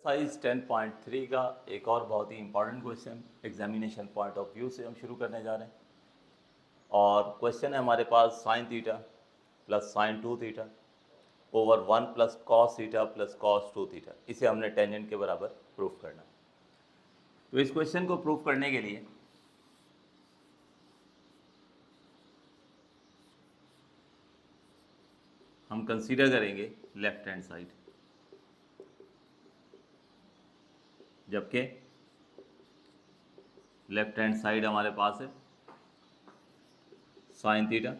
Exercise 10.3 का एक और बहुत ही important question examination point of view से हम शुरू करने जा रहे हैं। और क्वेश्चन है हमारे पास sine theta plus sine 2 theta over 1 plus cos theta plus cos 2 theta, इसे हमने टेंजेंट के बराबर प्रूफ करना है। तो इस क्वेश्चन को प्रूफ करने के लिए हम कंसीडर करेंगे लेफ्ट हैंड साइड, जबकि लेफ्ट हैंड साइड हमारे पास है sign theta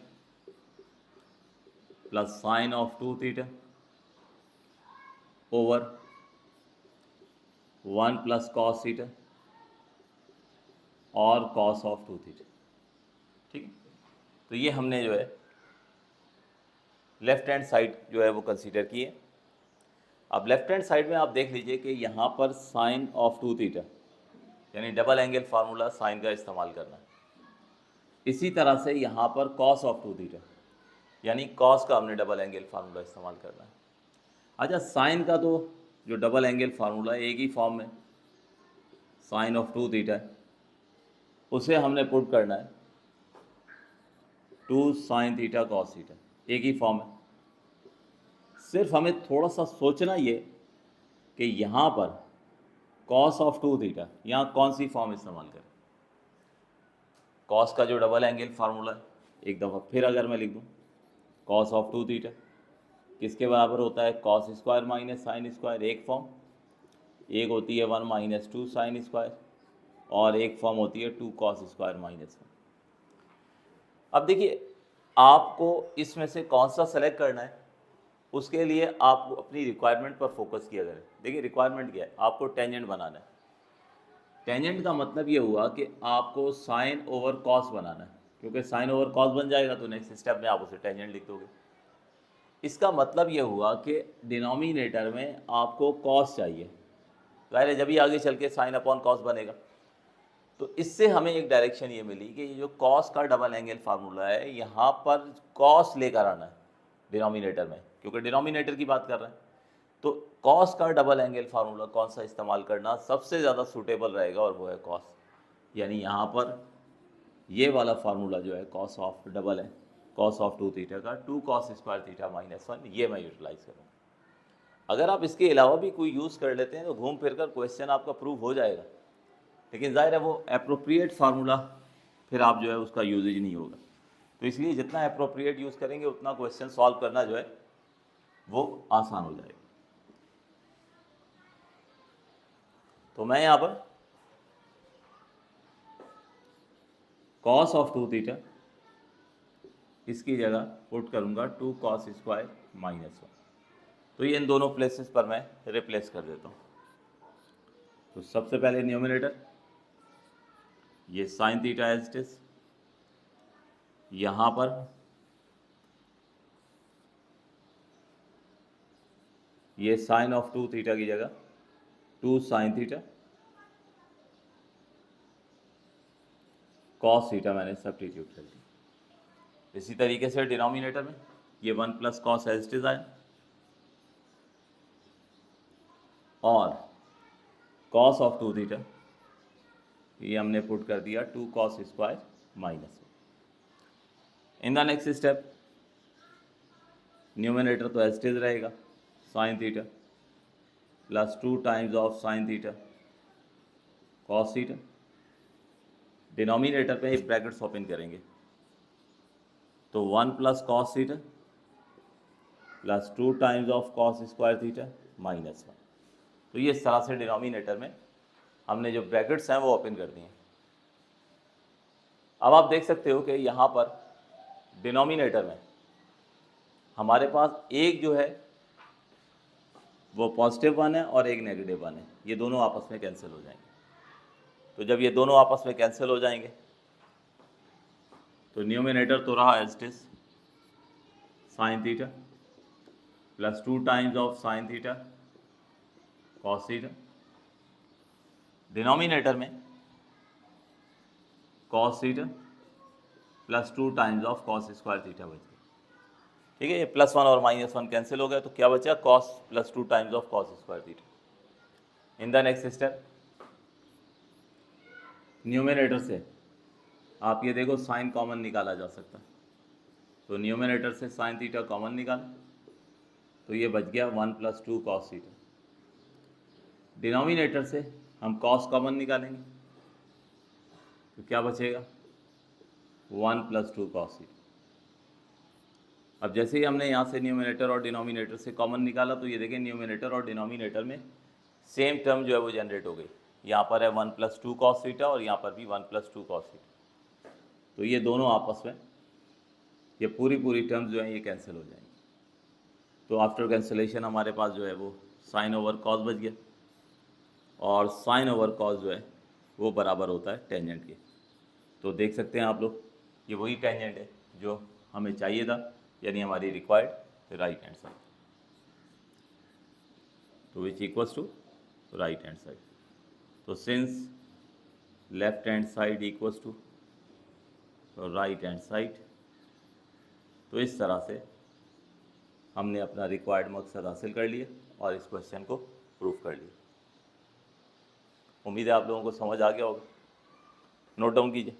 plus sign of 2 theta over 1 plus cos theta और कॉस ऑफ 2 थीटा। ठीक है, तो ये हमने जो है लेफ्ट हैंड साइड जो है वो कंसीडर की है। अब लेफ्ट हैंड साइड में आप देख लीजिए कि यहाँ पर साइन ऑफ 2 थीटा यानी डबल एंगल फार्मूला साइन का इस्तेमाल करना है। इसी तरह से यहाँ पर कॉस ऑफ 2 थीटा यानी कॉस का हमने डबल एंगल फार्मूला इस्तेमाल करना है। अच्छा, साइन का तो जो डबल एंगल फार्मूला है एक ही फॉर्म में साइन ऑफ 2 थीटा है, उसे हमने पुट करना है 2 साइन थीटा कॉस थीटा, एक ही फॉर्म है। सिर्फ हमें थोड़ा सा सोचना ये कि यहाँ पर कॉस ऑफ 2 थीटा यहाँ कौन सी फॉर्म इस्तेमाल करें। कॉस का जो डबल एंगल फार्मूला है, एक दफ़ा फिर अगर मैं लिख दूँ, कॉस ऑफ 2 थीटा किसके बराबर होता है, cos square minus sine square, एक फॉर्म। एक होती है 1 माइनस 2 साइन स्क्वायर और एक फॉर्म होती है 2 कॉस स्क्वायर माइनस 1। अब देखिए, आपको इसमें से कौन सा सेलेक्ट करना है, उसके लिए आप अपनी रिक्वायरमेंट पर फोकस किया करें। देखिए रिक्वायरमेंट क्या है, आपको टेंजेंट बनाना है। टेंजेंट का मतलब ये हुआ कि आपको साइन ओवर कॉस बनाना है, क्योंकि साइन ओवर कॉस बन जाएगा तो नेक्स्ट स्टेप में आप उसे टेंजेंट लिख दोगे। इसका मतलब ये हुआ कि डिनोमिनेटर में आपको कॉस चाहिए, ज़ाहिर है जब ही आगे चल के साइन अपॉन कॉस बनेगा। तो इससे हमें एक डायरेक्शन ये मिली कि ये जो कॉस का डबल एंगल फार्मूला है, यहाँ पर कॉस लेकर आना है डिनोमिनेटर में, क्योंकि डिनोमिनेटर की बात कर रहे हैं। तो कॉस का डबल एंगल फार्मूला कौन सा इस्तेमाल करना सबसे ज़्यादा सूटेबल रहेगा, और वो है कॉस। यानी यहाँ पर ये वाला फार्मूला जो है कॉस ऑफ डबल है कॉस ऑफ 2 थीटा का 2 कॉस स्क्वायर थीटा माइनस 1, ये मैं यूटिलाइज़ करूँगा। अगर आप इसके अलावा भी कोई यूज़ कर लेते हैं तो घूम फिर कर क्वेश्चन आपका प्रूव हो जाएगा, लेकिन ज़ाहिर है वो अप्रोप्रिएट फार्मूला फिर आप जो है उसका यूजेज नहीं होगा। तो इसलिए जितना अप्रोप्रिएट यूज़ करेंगे उतना क्वेश्चन सॉल्व करना जो है वो आसान हो जाएगा। तो मैं यहाँ पर कॉस ऑफ 2 थीटा इसकी जगह पुट करूँगा 2 कॉस स्क्वायर माइनस 1। तो ये इन दोनों प्लेसेस पर मैं रिप्लेस कर देता हूँ। तो सबसे पहले न्यूमरेटर ये sine theta as it is, यहाँ पर ये साइन ऑफ 2 थीटा की जगह 2 साइन थीटा कॉस थीटा मैंने सब्स्टिट्यूट कर दिया। इसी तरीके से डिनोमिनेटर में ये 1 plus cos as it is आया, और कॉस ऑफ 2 थीटा ये हमने पुट कर दिया 2 cos square minus 1। In the next step numerator तो एज इट इज रहेगा sign theta plus 2 times of sine theta cos theta. Denominator पे ब्रैकेट्स ओपन करेंगे तो 1 plus cos theta plus 2 times of cos square theta minus 1। तो ये इस तरह से डिनोमिनेटर में हमने जो ब्रैकेट्स हैं वो ओपन कर दिए। अब आप देख सकते हो कि यहाँ पर डिनोमिनेटर में हमारे पास एक जो है वो पॉजिटिव 1 है और एक नेगेटिव 1 है, ये दोनों आपस में कैंसिल हो जाएंगे। तो जब ये दोनों आपस में कैंसिल हो जाएंगे तो न्यूमरेटर तो रहा as it is sine theta plus 2 times of sine theta cos theta. Denominator में cos theta plus 2 times of cos square theta बच गया। ठीक है, ये प्लस 1 और माइनस 1 कैंसिल हो गया, तो क्या बचा, cos plus 2 times of cos square theta. In the next step numerator से आप ये देखो साइन कॉमन निकाला जा सकता है, तो न्यूमरेटर से साइन थीटा कॉमन निकाल, तो ये बच गया 1 + 2 cos थीटा। डिनोमिनेटर से हम कॉस कॉमन निकालेंगे, तो क्या बचेगा 1 + 2 cos थीटा। अब जैसे ही हमने यहाँ से न्यूमरेटर और डिनोमिनेटर से कॉमन निकाला, तो ये देखें न्यूमरेटर और डिनोमिनेटर में सेम टर्म जो है वो जनरेट हो गई। यहाँ पर है 1 + 2 cos थीटा और यहाँ पर भी 1 + 2 cos थीटा, तो ये दोनों आपस में ये पूरी टर्म्स जो हैं ये कैंसिल हो जाएंगी। तो आफ्टर कैंसिलेशन हमारे पास जो है वो साइन ओवर कॉस बच गया, और साइन ओवर कॉस जो है वो बराबर होता है टेंजेंट के। तो देख सकते हैं आप लोग ये वही टेंजेंट है जो हमें चाहिए था, यानी हमारी रिक्वायर्ड राइट हैंड साइड, तो which equals to right hand side. तो since left hand side equals to right hand side, तो इस तरह से हमने अपना रिक्वायर्ड मकसद हासिल कर लिया और इस क्वेश्चन को प्रूफ कर लिया। उम्मीद है आप लोगों को समझ आ गया होगा। नोट डाउन कीजिए।